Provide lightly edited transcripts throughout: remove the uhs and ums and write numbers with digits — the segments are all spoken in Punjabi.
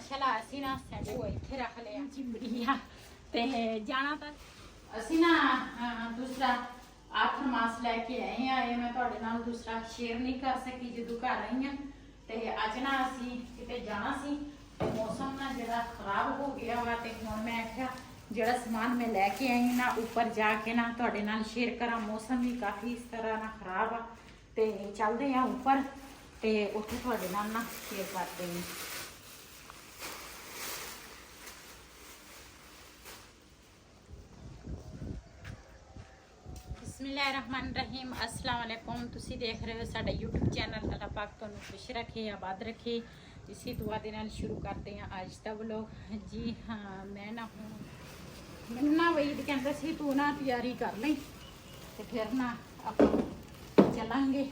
चला असी ना सैंडू इत्थे रख लिया चिमड़िया ते जाना तो असी ना दूसरा आठ मास लैके आए हैं। ये मैं तुहाडे नाल दूसरा शेयर नहीं कर सकी जदों घर आई हाँ। ते अज ना असी किते जाना सी ते मौसम ना जिहड़ा खराब हो गया वा ते हुण मैं आख्या जिहड़ा समान मैं लैके आई ना उपर जाके ना तुहाडे नाल शेयर करा। मौसम भी काफ़ी इस तरह ना खराब आ ते चलदे आ उपर ते उत्थे तुहाडे नाल ना शेयर करदे हैं। बिस्मिल्लाहिर्रहमानिर्रहीम अस्सलाम वालेकुम। तुसी देख रहे हो साडा यूट्यूब चैनल। अल्लाह पाक तुहानू खुश रखे आबाद रखे। इसी दुआ दे नाल शुरू करते हैं आज का व्लॉग। जी हाँ मैं ना हूँ मैनू ना वहीद कहंदा सी तू ना तैयारी कर लई ते फिर ना आपां चलांगे,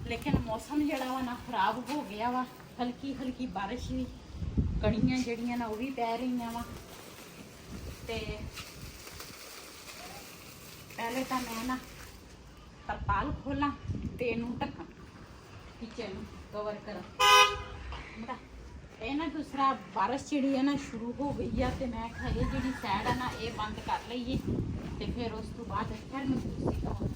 लेकिन मौसम जिहड़ा वा ना खराब हो गया वा। हल्की हल्की बारिश भी कणियां जिहड़ियां ना वो भी पै रही वा। ते पहले तो मैं ना तरपाल खोला ते इनू ढक्कन किचन कवर करा। ये ना दूसरा बारिश जी है ना शुरू हो गई है तो मैं आखिया ये जी सैड है ना ये बंद कर लीए तो फिर उस तो बाद फिर मैं दूसरी cover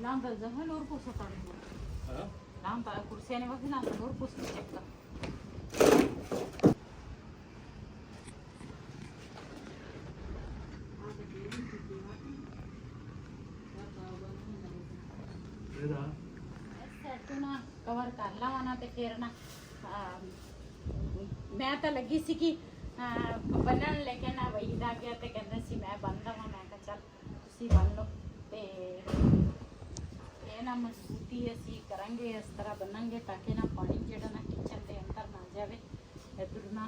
Lampa jangan lor pusa tadi. Lampa kursi ni masih lampa lor pusa cekka. तो ना कवर कर लावा ना ते फिर ना मैं तो लगी सी कि बनन लेकिन ना वही दा गया ते कहंदा सी मैं बन लवां। मैं कहा चल तुसी बन लो ते ना मजबूती असी करेंगे इस तरह बनांगे ताकि ना पानी जिहड़ा ना किचन के अंदर ना जाए। इधर ना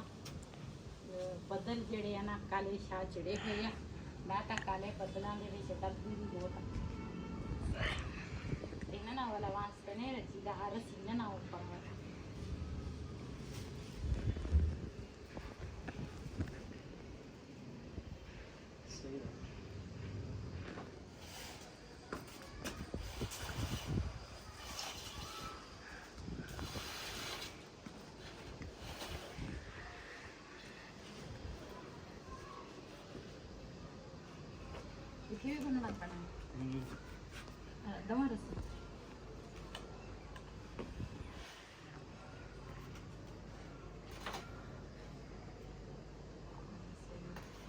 बदल जिहड़े आ ना काले शाह चढ़े हुए आ। मैं तो काले बदलों के विच डरदी भी बहुत इन्हां ना वाला वास्ते नहीं रचीदा हर सीना ना ऊपर भी बनना पड़ा दवा रस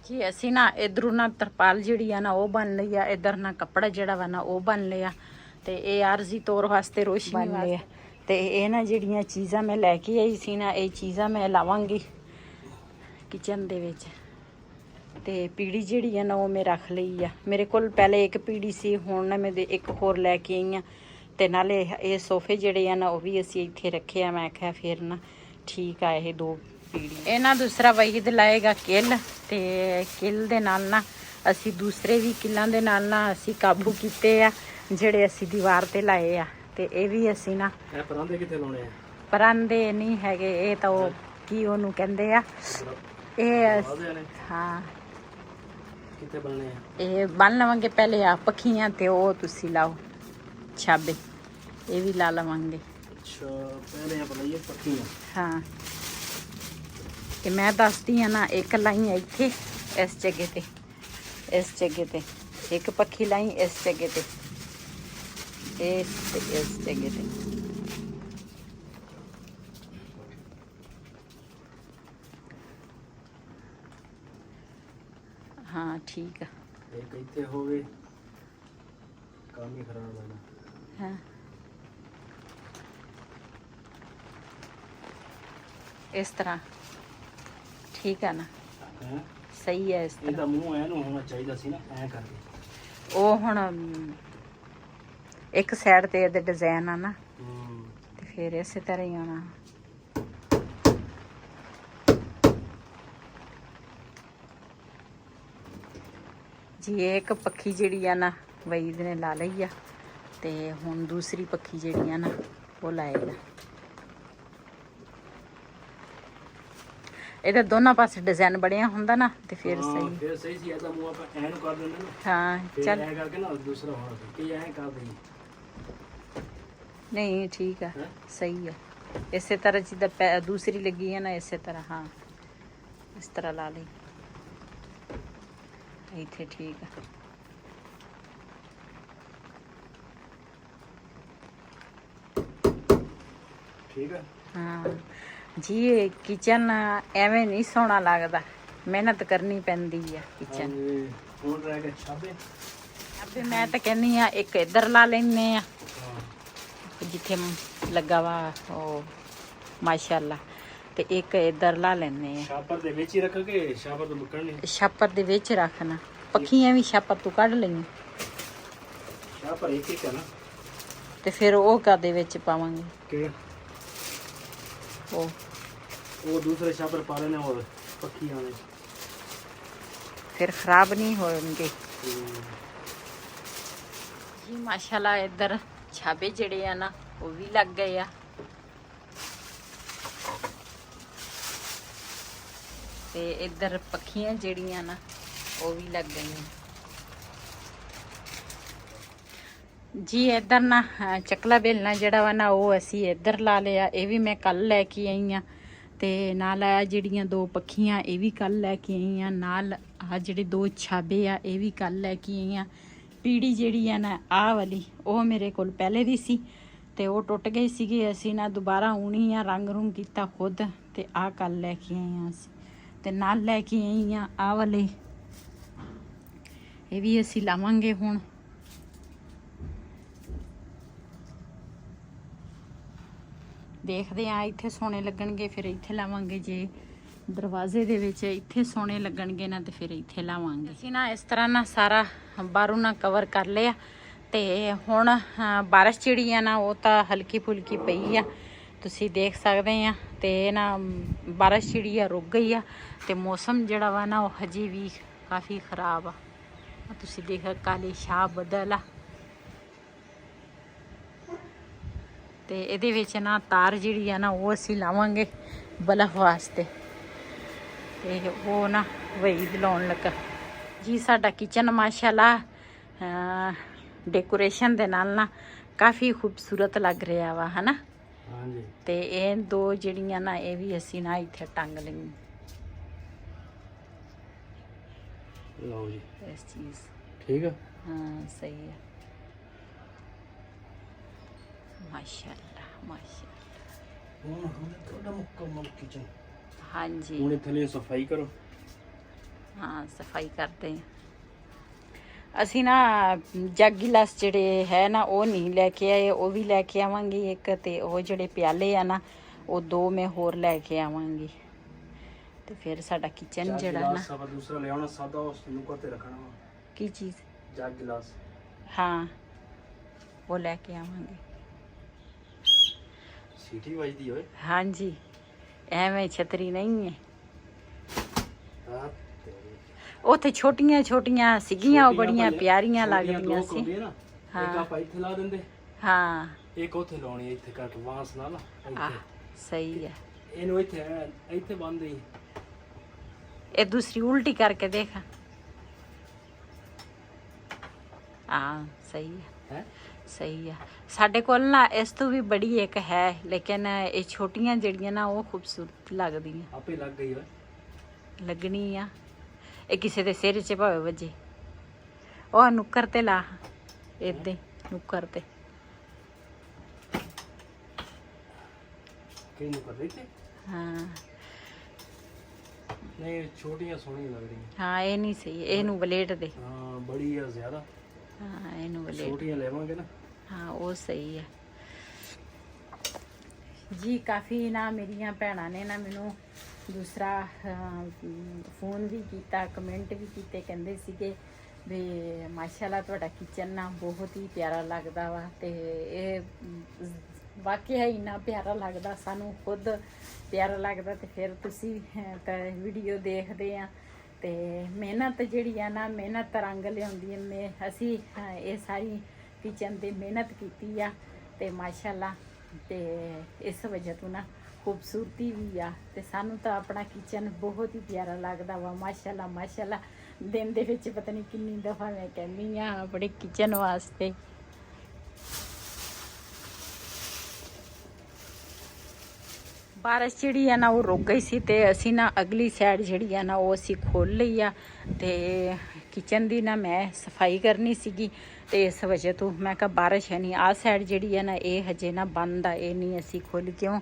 जी। असी ना इधरों ना तरपाल जिहड़ी आ ना वो बन लई आ। इधर ना कपड़ा जिहड़ा वा ना वो बन लिया ते ये आरजी तौर वास्ते रोशनी बन लिया ते ये ना जिहड़ियां चीज़ां मैं लैके आई सी ना ये चीज़ां मैं लावांगी किचन दे विच। ते पीड़ी जिहड़ी है ना वो मैं रख लई आ। मेरे कोल पहले एक पीड़ी सी हुण मैं एक होर लैके आई हाँ ते नाले ये सोफे जिहड़े आ ना वो भी असी इत्थे रखे आ। मैं आख्या फिर ना ठीक आ ये दो पीड़ी। ये ना दूसरा वहीद लाएगा किल ते किल दे नाल ना असी दूसरे भी किल्लां दे नाल ना असी काबू कीते आ जिहड़े असी दीवार ते लाए आ। ते ये भी असी ना परांदे कित्थे लाउणे आ। परांदे नहीं हैगे ये तो की ओनू कहंदे आ हाँ ये बन लवांगे पहले आ पखियां ते ओ तुसी लाओ छाबे ये भी ला लवांगे। अच्छा पहले आप लाइए पखियां। हाँ ते मैं दसदी हां ना एक लाई इत्थे इस जगह ते एक पखी लाई इस जगह ते इस जगह ते। हाँ ठीक है एक इत्थे होवे काम ही खराब है ना। हाँ इस तरह ठीक है ना। है? सही है इस तरह। ਇਹਦਾ ਮੂੰਹ ਐ ਨੂੰ ਹੋਣਾ ਚਾਹੀਦਾ ਸੀ ਨਾ ਐ ਕਰਕੇ। ਉਹ ਹੁਣ ਇੱਕ ਸਾਈਡ ਤੇ ਇਹਦੇ ਡਿਜ਼ਾਈਨ ਆ ਨਾ ਤੇ ਫਿਰ ਇਸੇ ਤਰ੍ਹਾਂ ਹੀ ਆਉਣਾ। जी एक पखी जिहड़ी आ ना वहीद ने ला लई आ ते हुण दूसरी पखी जिहड़ी आ ना वो लाएगा। ਇਹਦੇ ਦੋਨਾਂ ਪਾਸੇ ਡਿਜ਼ਾਈਨ ਬਣਿਆ ਹੁੰਦਾ ਨਾ ਤੇ ਫਿਰ ਸਹੀ। ਫਿਰ ਸਹੀ ਸੀ। ਇਹਦਾ ਮੂੰਹ ਆਪਾਂ ਐਨ ਕਰ ਦਿੰਦੇ ਨਾ। ਹਾਂ ਚੱਲ ਐ ਕਰਕੇ ਨਾ ਦੂਸਰਾ ਹੋਣਾ ਸੀ, ਇਹ ਐ ਕਰ ਦੇਈ। ਨਹੀਂ ਠੀਕ ਆ, ਸਹੀ ਆ। ਇਸੇ ਤਰ੍ਹਾਂ ਜਿੱਦਾਂ ਦੂਸਰੀ ਲੱਗੀ ਹੈ ਨਾ, ਇਸੇ ਤਰ੍ਹਾਂ। ਹਾਂ ਇਸ ਤਰ੍ਹਾਂ ਲਾ ਲਈ ਇੱਥੇ, ਠੀਕ ਆ। ਠੀਕ ਆ। ਹਾਂ ਜੀ, ਇਹ ਕਿਚਨ ਐਵੇਂ ਨਹੀਂ ਸੋਹਣਾ ਲੱਗਦਾ, ਮਿਹਨਤ ਕਰਨੀ ਪੈਂਦੀ ਆ ਕਿਚਨ। ਹੁਣ ਰਹਿ ਗਏ ਛਾਪੇ। ਅਬੇ ਮੈਂ ਤਾਂ ਕਹਿੰਦੀ ਆ ਇੱਕ ਇੱਧਰ ਲਾ ਲੈਨੇ ਆ ਜਿੱਥੇ ਲੱਗਾ ਵਾ ਉਹ ਮਾਸ਼ਾਅੱਲਾ, ਤੇ ਇੱਕ ਇੱਧਰ ਲਾ ਲੈਨੇ ਆ। ਛਾਪਰ ਦੇ ਵਿੱਚ ਹੀ ਰੱਖਾਂਗੇ, ਛਾਪਰ ਤੋਂ ਮੁੱਕਣ ਨਹੀਂ। ਛਾਪਰ ਦੇ ਵਿੱਚ ਰੱਖਣਾ, ਪੱਖੀਆਂ ਵੀ ਛਾਪਰ ਤੋਂ ਕੱਢ ਲਈਆਂ। ਛਾਪਰ ਇੱਕ ਇੱਕ ਹੈ ਨਾ, ਤੇ ਫਿਰ ਉਹ ਕਾਦੇ ਵਿੱਚ ਪਾਵਾਂਗੇ? ਕਿਹੜਾ? ਉਹ ਦੂਸਰੇ ਛਾਪਰ ਪਾ ਲੈਣੇ, ਹੋਰ ਪੱਖੀਆਂ ਨੇ ਫਿਰ ਖਰਾਬ ਨਹੀਂ ਹੋਣਗੇ ਜੀ। ਮਾਸ਼ਾਅੱਲਾ ਇੱਧਰ ਛਾਪੇ ਜਿਹੜੇ ਆ ਨਾ ਉਹ ਵੀ ਲੱਗ ਗਏ ਆ, ਤੇ ਇੱਧਰ ਪੱਖੀਆਂ ਜਿਹੜੀਆਂ ਨਾ ਉਹ ਵੀ ਲੱਗ ਗਈਆਂ ਜੀ। ਇੱਧਰ ਨਾ ਚੱਕਲਾ ਬੇਲਣਾ ਜਿਹੜਾ ਵਾ ਨਾ ਉਹ ਅਸੀਂ ਇੱਧਰ ਲਾ ਲਿਆ। ਇਹ ਵੀ ਮੈਂ ਕੱਲ ਲੈ ਕੇ ਆਈ ਆ, ਤੇ ਨਾਲ ਆ ਜਿਹੜੀਆਂ ਦੋ ਪੱਖੀਆਂ ਇਹ ਵੀ ਕੱਲ ਲੈ ਕੇ ਆਈ ਆ। ਨਾਲ ਆ ਜਿਹੜੇ ਦੋ ਛਾਬੇ ਆ ਇਹ ਵੀ ਕੱਲ ਲੈ ਕੇ ਆਈ ਆ। ਪੀੜੀ ਜਿਹੜੀ ਆ ਨਾ ਆਹ ਵਾਲੀ ਉਹ ਮੇਰੇ ਕੋਲ ਪਹਿਲੇ ਦੀ ਸੀ ਤੇ ਉਹ ਟੁੱਟ ਗਈ ਸੀਗੀ। ਅਸੀਂ ਨਾ ਦੁਬਾਰਾ ਉਣੀ ਆ, ਰੰਗ ਰੂੰਗ ਕੀਤਾ ਖੁਦ, ਤੇ ਆਹ ਕੱਲ ਲੈ ਕੇ ਆਏ ਆ ਅਸੀਂ। ਤੇ ਨਾਲ ਲੈ ਕੇ ਆਈ ਆ ਆਹ ਵਾਲੇ, ਇਹ ਵੀ ਅਸੀਂ ਲਾਵਾਂਗੇ ਹੁਣ। ਦੇਖਦੇ ਆ ਇੱਥੇ ਸੋਹਣੇ ਲੱਗਣਗੇ ਫਿਰ ਇੱਥੇ ਲਾਵਾਂਗੇ, ਜੇ ਦਰਵਾਜ਼ੇ ਦੇ ਵਿੱਚ ਇੱਥੇ ਸੋਹਣੇ ਲੱਗਣਗੇ ਨਾ ਤੇ ਫਿਰ ਇੱਥੇ ਲਾਵਾਂਗੇ। ਅਸੀਂ ਨਾ ਇਸ ਤਰ੍ਹਾਂ ਨਾ ਸਾਰਾ ਬਾਹਰੋਂ ਨਾ ਕਵਰ ਕਰ ਲਿਆ, ਤੇ ਹੁਣ ਬਾਰਿਸ਼ ਜਿਹੜੀ ਆ ਨਾ ਉਹ ਤਾਂ ਹਲਕੀ ਫੁਲਕੀ ਪਈ ਆ, ਤੁਸੀਂ ਦੇਖ ਸਕਦੇ ਆ। ਤੇ ਨਾ ਬਾਰਿਸ਼ ਜਿਹੜੀ ਆ ਰੁਕ ਗਈ ਆ, ਤੇ ਮੌਸਮ ਜਿਹੜਾ ਵਾ ਨਾ ਉਹ ਹਜੇ ਵੀ ਕਾਫੀ ਖਰਾਬ ਆ। ਤੁਸੀਂ ਦੇਖ ਕਾਲੀ ਸ਼ਾਹ ਬੱਦਲ ਆ, ਤੇ ਇਹਦੇ ਵਿੱਚ ਨਾ ਤਾਰ ਜਿਹੜੀ ਆ ਨਾ ਉਹ ਅਸੀਂ ਲਾਵਾਂਗੇ ਬਲਬ ਵਾਸਤੇ, ਤੇ ਉਹ ਨਾ ਵਹੀਦ ਲਾਉਣ ਲੱਗਾ ਜੀ। ਸਾਡਾ ਕਿਚਨ ਮਾਸ਼ਾਅੱਲਾ ਡੈਕੋਰੇਸ਼ਨ ਦੇ ਨਾਲ ਨਾ ਕਾਫੀ ਖੂਬਸੂਰਤ ਲੱਗ ਰਿਹਾ ਵਾ, ਹਨਾ। ਹਾਂਜੀ। ਤੇ ਇਹ ਦੋ ਜਿਹੜੀਆਂ ਨਾ ਇਹ ਵੀ ਅਸੀਂ ਨਾ ਇੱਥੇ ਟੰਗ ਲਈਆਂ। ਲਓ ਜੀ ਇਸ ਚੀਜ਼ ਠੀਕ ਆ। ਹਾਂ ਸਹੀ ਆ, ਮਾਸ਼ਾਅੱਲਾ ਮਾਸ਼ਾਅੱਲਾ। ਹੁਣ ਤੁਹਾਡਾ ਮੁਕੰਮਲ ਕਿਚਨ। ਹਾਂਜੀ ਹੁਣ ਥੱਲੇ ਸਫਾਈ ਕਰੋ। ਹਾਂ ਸਫਾਈ ਕਰਦੇ ਆ ਅਸੀਂ ਨਾ। ਜੱਗ ਗਿਲਾਸ ਜਿਹੜੇ ਹੈ ਨਾ ਉਹ ਨਹੀਂ ਲੈ ਕੇ ਆਏ, ਉਹ ਵੀ ਲੈ ਕੇ ਆਵਾਂਗੇ ਇੱਕ, ਤੇ ਉਹ ਜਿਹੜੇ ਪਿਆਲੇ ਆ ਨਾ ਉਹ ਦੋ ਮੈਂ ਹੋਰ ਲੈ ਕੇ ਆਵਾਂਗੀ। ਤੇ ਫਿਰ ਸਾਡਾ ਕਿਚਨ ਜਿਹੜਾ ਨਾ ਸਭ ਦੂਸਰਾ ਲਿਆਉਣਾ ਸਾਦਾ, ਉਸ ਨੂੰ ਕੋਤੇ ਰੱਖਣਾ ਵਾ। ਕੀ ਚੀਜ਼? ਜੱਗ ਗਿਲਾਸ। ਹਾਂ ਉਹ ਲੈ ਕੇ ਆਵਾਂਗੇ। ਸੀਟੀ ਵੱਜਦੀ ਓਏ। ਹਾਂਜੀ ਐਵੇਂ ਛਤਰੀ ਨਹੀਂ ਹੈ। ਉੱਥੇ ਛੋਟੀਆਂ ਛੋਟੀਆਂ ਸੀਗੀਆਂ, ਉਹ ਬੜੀਆਂ ਪਿਆਰੀਆਂ ਲੱਗਦੀਆਂ ਸੀ। ਹਾਂ ਇੱਕ ਆਪਾਂ ਇੱਥੇ ਲਾ ਦਿੰਦੇ। ਹਾਂ ਇੱਕ ਉੱਥੇ ਲਾਉਣੀ, ਇੱਥੇ ਕੱਟ ਵਾਂਸ ਨਾਲ ਆ ਸਹੀ ਹੈ। ਇਹਨੂੰ ਇੱਥੇ ਇੱਥੇ ਬੰਦ ਹੀ। ਇਹ ਦੂਸਰੀ ਉਲਟੀ ਕਰਕੇ ਦੇਖ। ਹਾਂ ਸਹੀ ਹੈ, ਸਹੀ ਆ। ਸਾਡੇ ਕੋਲ ਨਾ ਇਸ ਤੋਂ ਵੀ ਬੜੀ ਇੱਕ ਹੈ, ਲੇਕਿਨ ਇਹ ਛੋਟੀਆਂ ਜਿਹੜੀਆਂ ਨਾ ਉਹ ਖੂਬਸੂਰਤ ਲੱਗਦੀਆਂ। ਆਪੇ ਲੱਗ ਗਈ ਓਏ। ਲੱਗਣੀ ਆ। ਇਹ ਕਿਸੇ ਦੇ ਸਿਰ 'ਚ ਭਾਵੇਂ ਵੱਜੇ। ਉਹ ਨੁੱਕਰ ਤੇ ਲਾ, ਏਦਾਂ ਨੁੱਕਰ ਤੇ। ਕੀ ਨੁੱਕਰ ਤੇ? ਹਾਂ ਨਹੀਂ ਛੋਟੀਆਂ ਸੋਹਣੀਆਂ ਲੱਗ ਰਹੀਆਂ। ਹਾਂ ਇਹ ਨਹੀਂ ਸਹੀ, ਇਹਨੂੰ ਬਲੇਡ ਦੇ। ਹਾਂ ਬੜੀ ਆ ਜ਼ਿਆਦਾ। ਹਾਂ ਇਹਨੂੰ ਬਲੇਡ, ਛੋਟੀਆਂ ਲੈਵਾਂਗੇ ਨਾ। ਹਾਂ ਉਹ ਸਹੀ ਹੈ ਜੀ। ਕਾਫੀ ਨਾ ਮੇਰੀਆਂ ਭੈਣਾਂ ਨੇ ਨਾ ਮੈਨੂੰ ਦੂਸਰਾ ਫੋਨ ਵੀ ਕੀਤਾ, ਕਮੈਂਟ ਵੀ ਕੀਤੇ, ਕਹਿੰਦੇ ਸੀਗੇ ਵੀ ਮਾਸ਼ਾਅੱਲਾ ਤੁਹਾਡਾ ਕਿਚਨ ਨਾ ਬਹੁਤ ਹੀ ਪਿਆਰਾ ਲੱਗਦਾ ਵਾ। ਤੇ ਇਹ ਵਾਕਿਆ ਇੰਨਾ ਪਿਆਰਾ ਲੱਗਦਾ, ਸਾਨੂੰ ਖੁਦ ਪਿਆਰਾ ਲੱਗਦਾ। ਤੇ ਫਿਰ ਤੁਸੀਂ ਤਾਂ ਵੀਡੀਓ ਦੇਖਦੇ ਆ, ਤੇ ਮਿਹਨਤ ਜਿਹੜੀ ਆ ਨਾ, ਮਿਹਨਤ ਰੰਗ ਲਿਆਉਂਦੀ ਹੈ। ਅਸੀਂ ਇਹ ਸਾਰੀ ਕਿਚਨ ਦੀ ਮਿਹਨਤ ਕੀਤੀ ਆ, ਤੇ ਮਾਸ਼ਾਅੱਲਾ ਤੇ ਇਸ ਵਜ੍ਹਾ ਤੋਂ ਨਾ ਖੂਬਸੂਰਤੀ ਵੀ ਆ ਤੇ ਸਾਨੂੰ ਤਾਂ ਆਪਣਾ ਕਿਚਨ ਬਹੁਤ ਹੀ ਪਿਆਰਾ ਲੱਗਦਾ ਵਾ। ਮਾਸ਼ਾਅੱਲਾ ਮਾਸ਼ਾਅੱਲਾ, ਦਿਨ ਦੇ ਵਿੱਚ ਪਤਾ ਨਹੀਂ ਕਿੰਨੀ ਦਫਾ ਮੈਂ ਕਹਿੰਦੀ ਆ ਆਪਣੇ ਕਿਚਨ ਵਾਸਤੇ। ਬਾਰਿਸ਼ ਜਿਹੜੀ ਆ ਨਾ ਉਹ ਰੁਕ ਗਈ ਸੀ ਤੇ ਅਸੀਂ ਨਾ ਅਗਲੀ ਸਾਈਡ ਜਿਹੜੀ ਆ ਨਾ ਉਹ ਅਸੀਂ ਖੋਲ ਲਈ ਆ ਤੇ ਕਿਚਨ ਦੀ ਨਾ ਮੈਂ ਸਫਾਈ ਕਰਨੀ ਸੀਗੀ ਤੇ ਇਸ ਵਜ੍ਹਾ ਤੋਂ ਮੈਂ ਕਿਹਾ ਬਾਰਿਸ਼ ਹੈ ਨਹੀਂ, ਆਹ ਸਾਈਡ ਜਿਹੜੀ ਆ ਨਾ ਇਹ ਹਜੇ ਨਾ ਬੰਦ ਆ, ਇਹ ਨਹੀਂ ਅਸੀਂ ਖੋਲੀ। ਕਿਉਂ,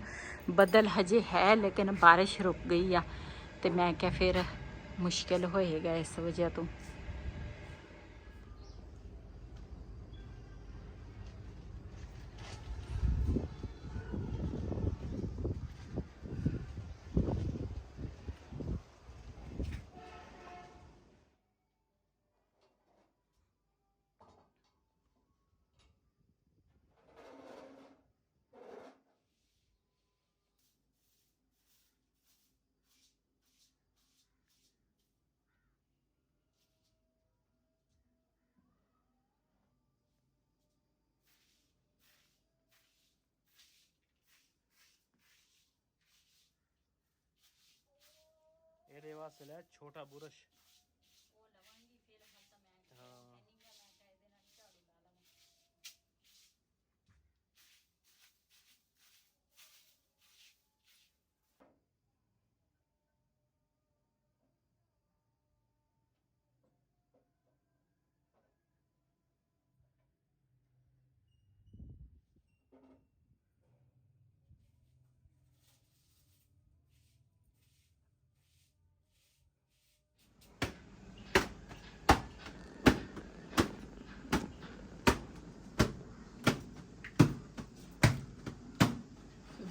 ਬੱਦਲ ਹਜੇ ਹੈ ਲੇਕਿਨ ਬਾਰਿਸ਼ ਰੁਕ ਗਈ ਆ ਤੇ ਮੈਂ ਕਿਹਾ ਫਿਰ ਮੁਸ਼ਕਿਲ ਹੋਏਗਾ ਇਸ ਵਜ੍ਹਾ ਤੋਂ। ਇਹਦੇ ਵਾਸਤੇ ਲੈ ਛੋਟਾ ਬੁਰਸ਼।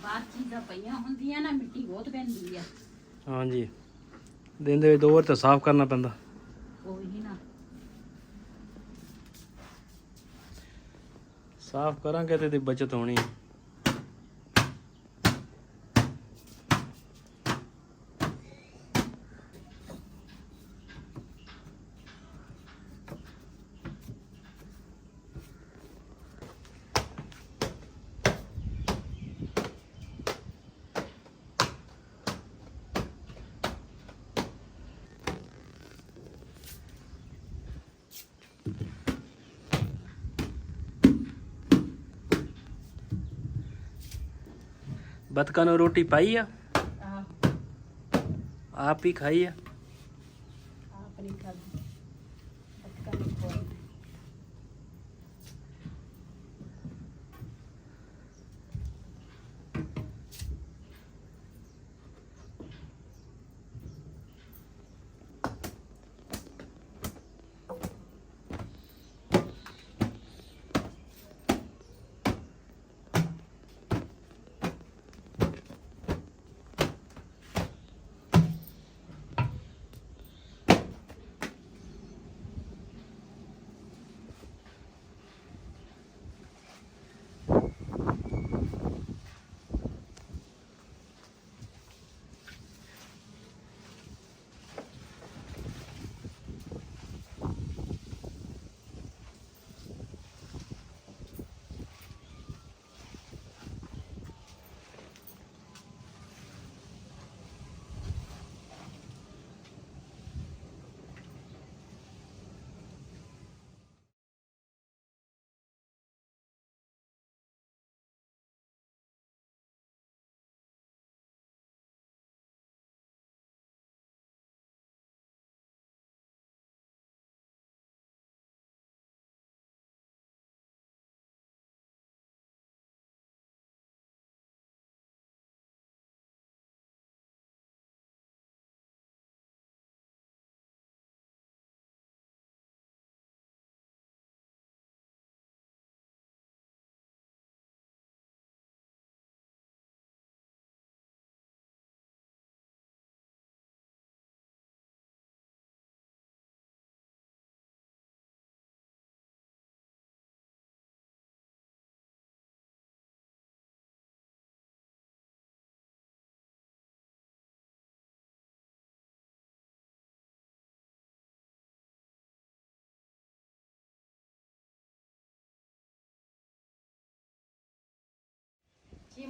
ਬਾਹਰ ਚੀਜ਼ਾਂ ਪਈਆਂ ਹੁੰਦੀਆਂ ਨਾ ਮਿੱਟੀ ਬਹੁਤ ਪੈਂਦੀ ਆ। ਹਾਂਜੀ, ਦਿਨ ਦੇ ਵਿੱਚ 2 ਵਾਰ ਤਾਂ ਸਾਫ਼ ਕਰਨਾ ਪੈਂਦਾ। ਉਹੀ ਨਾ, ਸਾਫ਼ ਕਰਾਂਗੇ ਤੇ ਇਹਦੀ ਬਚਤ ਹੋਣੀ ਹੈ। बतका ने रोटी पाई है, आप ही खाई है।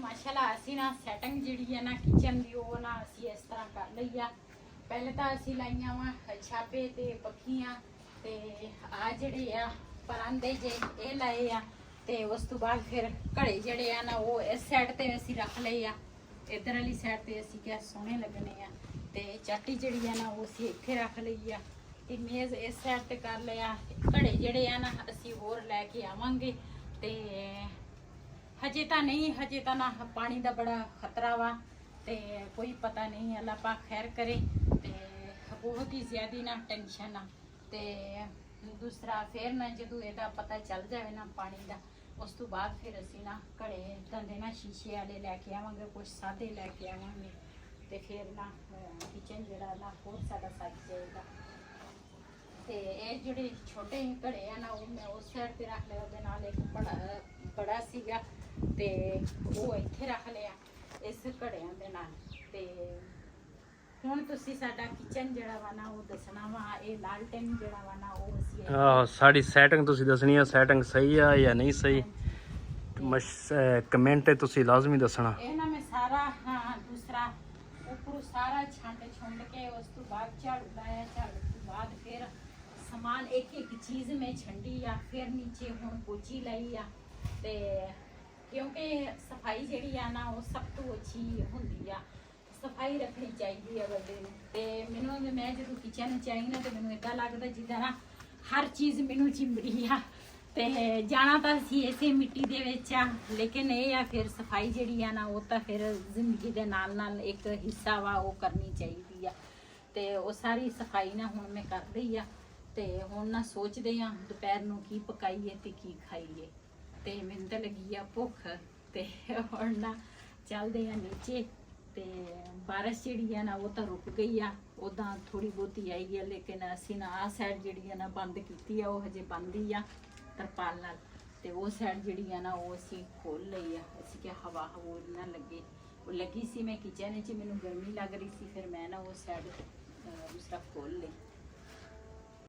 ਮਾਸ਼ਾਅੱਲਾ ਅਸੀਂ ਨਾ ਸੈਟਿੰਗ ਜਿਹੜੀ ਹੈ ਨਾ ਕਿਚਨ ਦੀ ਉਹ ਨਾ ਅਸੀਂ ਇਸ ਤਰ੍ਹਾਂ ਕਰ ਲਈ ਆ। ਪਹਿਲੇ ਤਾਂ ਅਸੀਂ ਲਾਈਆਂ ਵਾ ਛਾਪੇ ਤੇ ਪੱਖੀਆਂ ਤੇ ਆ ਜਿਹੜੇ ਆ ਪਰਾਂਦੇ ਜੇ ਇਹ ਲਾਏ ਆ ਤੇ ਉਸ ਤੋਂ ਬਾਅਦ ਫਿਰ ਘੜੇ ਜਿਹੜੇ ਆ ਨਾ ਉਹ ਇਸ ਸਾਈਡ ਤੇ ਅਸੀਂ ਰੱਖ ਲਏ ਆ। ਇਧਰ ਵਾਲੀ ਸਾਈਡ ਤੇ ਅਸੀਂ ਕਿਹਾ ਸੋਹਣੇ ਲੱਗਣੇ ਆ ਤੇ ਚਾਟੀ ਜਿਹੜੀ ਆ ਨਾ ਉਹ ਅਸੀਂ ਇੱਥੇ ਰੱਖ ਲਈ ਆ ਤੇ ਮੇਜ਼ ਇਸ ਸਾਈਡ ਤੇ ਕਰ ਲਿਆ। ਘੜੇ ਜਿਹੜੇ ਆ ਨਾ ਅਸੀਂ ਹੋਰ ਲੈ ਕੇ ਆਵਾਂਗੇ ਤੇ ਹਜੇ ਤਾਂ ਨਹੀਂ, ਹਜੇ ਤਾਂ ਨਾ ਪਾਣੀ ਦਾ ਬੜਾ ਖਤਰਾ ਵਾ ਤੇ ਕੋਈ ਪਤਾ ਨਹੀਂ, ਅੱਲਾ ਪਾਕ ਖੈਰ ਕਰੇ ਤੇ ਬਹੁਤ ਹੀ ਜ਼ਿਆਦੀ ਨਾ ਟੈਨਸ਼ਨ ਆ। ਤੇ ਦੂਸਰਾ ਫਿਰ ਨਾ ਜਦੋਂ ਇਹਦਾ ਪਤਾ ਚੱਲ ਜਾਵੇ ਨਾ ਪਾਣੀ ਦਾ, ਉਸ ਤੋਂ ਬਾਅਦ ਫਿਰ ਅਸੀਂ ਨਾ ਘੜੇ ਇੱਦਾਂ ਦੇ ਨਾ ਸ਼ੀਸ਼ੇ ਵਾਲੇ ਲੈ ਕੇ ਆਵਾਂਗੇ, ਕੁਝ ਸਾਦੇ ਲੈ ਕੇ ਆਵਾਂਗੇ ਤੇ ਫਿਰ ਨਾ ਕਿਚਨ ਜਿਹੜਾ ਨਾ ਹੋਰ ਸਾਡਾ ਸੱਜ ਜਾਏਗਾ। ਤੇ ਇਹ ਜਿਹੜੇ ਛੋਟੇ ਘੜੇ ਆ ਨਾ ਉਹ ਮੈਂ ਉਸ ਸਾਈਡ ਤੇ ਰੱਖ ਲਿਆ, ਉਹਦੇ ਨਾਲ ਇੱਕ ਬੜਾ ਸੀਗਾ ਤੇ ਉਹ ਇੱਥੇ ਰੱਖ ਲਿਆ ਇਸ ਘੜਿਆਂ ਦੇ ਨਾਲ। ਤੇ ਹੁਣ ਤੁਸੀਂ ਸਾਡਾ ਕਿਚਨ ਜਿਹੜਾ ਵਾ ਨਾ ਉਹ ਦੱਸਣਾ ਵਾ। ਇਹ ਲਾਲਟਨ ਜਿਹੜਾ ਵਾ ਨਾ ਉਹ ਅਸੀਂ ਸਾਡੀ ਸੈਟਿੰਗ ਤੁਸੀਂ ਦੱਸਣੀ ਆ, ਸੈਟਿੰਗ ਸਹੀ ਆ ਜਾਂ ਨਹੀਂ ਸਹੀ, ਕਮੈਂਟ ਤੇ ਤੁਸੀਂ ਲਾਜ਼ਮੀ ਦੱਸਣਾ। ਇਹ ਨਾ ਮੈਂ ਸਾਰਾ ਦੂਸਰਾ ਉੱਪਰੋਂ ਸਾਰਾ ਛੁੰਡ ਕੇ ਉਸ ਤੋਂ ਬਾਅਦ ਝਾੜੂ ਲਾਇਆ। ਝਾੜੂ ਤੋਂ ਬਾਅਦ ਫਿਰ ਸਮਾਨ ਇੱਕ ਇੱਕ ਚੀਜ਼ ਮੈਂ ਛੰਡੀ ਆ, ਫਿਰ ਨੀਚੇ ਹੁਣ ਪੋਚੀ ਲਈ ਆ ਤੇ ਕਿਉਂਕਿ ਸਫਾਈ ਜਿਹੜੀ ਆ ਨਾ ਉਹ ਸਭ ਤੋਂ ਅੱਛੀ ਹੁੰਦੀ ਆ। ਸਫਾਈ ਰੱਖਣੀ ਚਾਹੀਦੀ ਆ ਬੰਦੇ ਨੂੰ। ਤੇ ਮੈਨੂੰ ਮੈਂ ਜਦੋਂ ਕਿਚਨ ਚ ਆਈ ਨਾ ਤੇ ਮੈਨੂੰ ਏਦਾਂ ਲੱਗਦਾ ਜਿੱਦਾਂ ਨਾ ਹਰ ਚੀਜ਼ ਮੈਨੂੰ ਚਿੰਬੜੀ ਆ ਤੇ ਜਾਣਾ ਤਾਂ ਸੀ ਇਸੇ ਮਿੱਟੀ ਦੇ ਵਿੱਚ ਆ, ਲੇਕਿਨ ਇਹ ਆ ਫਿਰ ਸਫਾਈ ਜਿਹੜੀ ਆ ਨਾ ਉਹ ਤਾਂ ਫਿਰ ਜ਼ਿੰਦਗੀ ਦੇ ਨਾਲ ਨਾਲ ਇੱਕ ਹਿੱਸਾ ਵਾ, ਉਹ ਕਰਨੀ ਚਾਹੀਦੀ ਆ। ਤੇ ਉਹ ਸਾਰੀ ਸਫਾਈ ਨਾ ਹੁਣ ਮੈਂ ਕਰ ਰਹੀ ਆ ਤੇ ਹੁਣ ਨਾ ਸੋਚਦੇ ਆ ਦੁਪਹਿਰ ਨੂੰ ਕੀ ਪਕਾਈਏ ਤੇ ਕੀ ਖਾਈਏ। ਤੇ ਮੈਨੂੰ ਤਾਂ ਲੱਗੀ ਆ ਭੁੱਖ ਤੇ ਹੁਣ ਨਾ ਚੱਲਦੇ ਆ ਨੀਚੇ। ਤੇ ਬਾਰਿਸ਼ ਜਿਹੜੀ ਆ ਨਾ ਉਹ ਤਾਂ ਰੁਕ ਗਈ ਆ, ਉਦਾਂ ਥੋੜੀ ਬਹੁਤੀ ਆਈ ਆ, ਲੇਕਿਨ ਅਸੀਂ ਨਾ ਆਹ ਸਾਈਡ ਜਿਹੜੀ ਆ ਨਾ ਬੰਦ ਕੀਤੀ ਆ, ਉਹ ਹਜੇ ਬੰਦ ਹੀ ਆ ਤਰਪਾਲ ਨਾਲ। ਤੇ ਉਹ ਸਾਈਡ ਜਿਹੜੀ ਆ ਨਾ ਉਹ ਅਸੀਂ ਖੋਲ ਲਈ ਆ, ਅਸੀਂ ਕਿ ਹਵਾ ਹੋਰ ਨਾ ਲੱਗੇ। ਉਹ ਲੱਗੀ ਸੀ ਮੈਂ ਕਿਚਨ 'ਚ, ਮੈਨੂੰ ਗਰਮੀ ਲੱਗ ਰਹੀ ਸੀ, ਫਿਰ ਮੈਂ ਨਾ ਉਹ ਸਾਈਡ ਦੂਸਰਾ ਖੋਲ ਲਈ।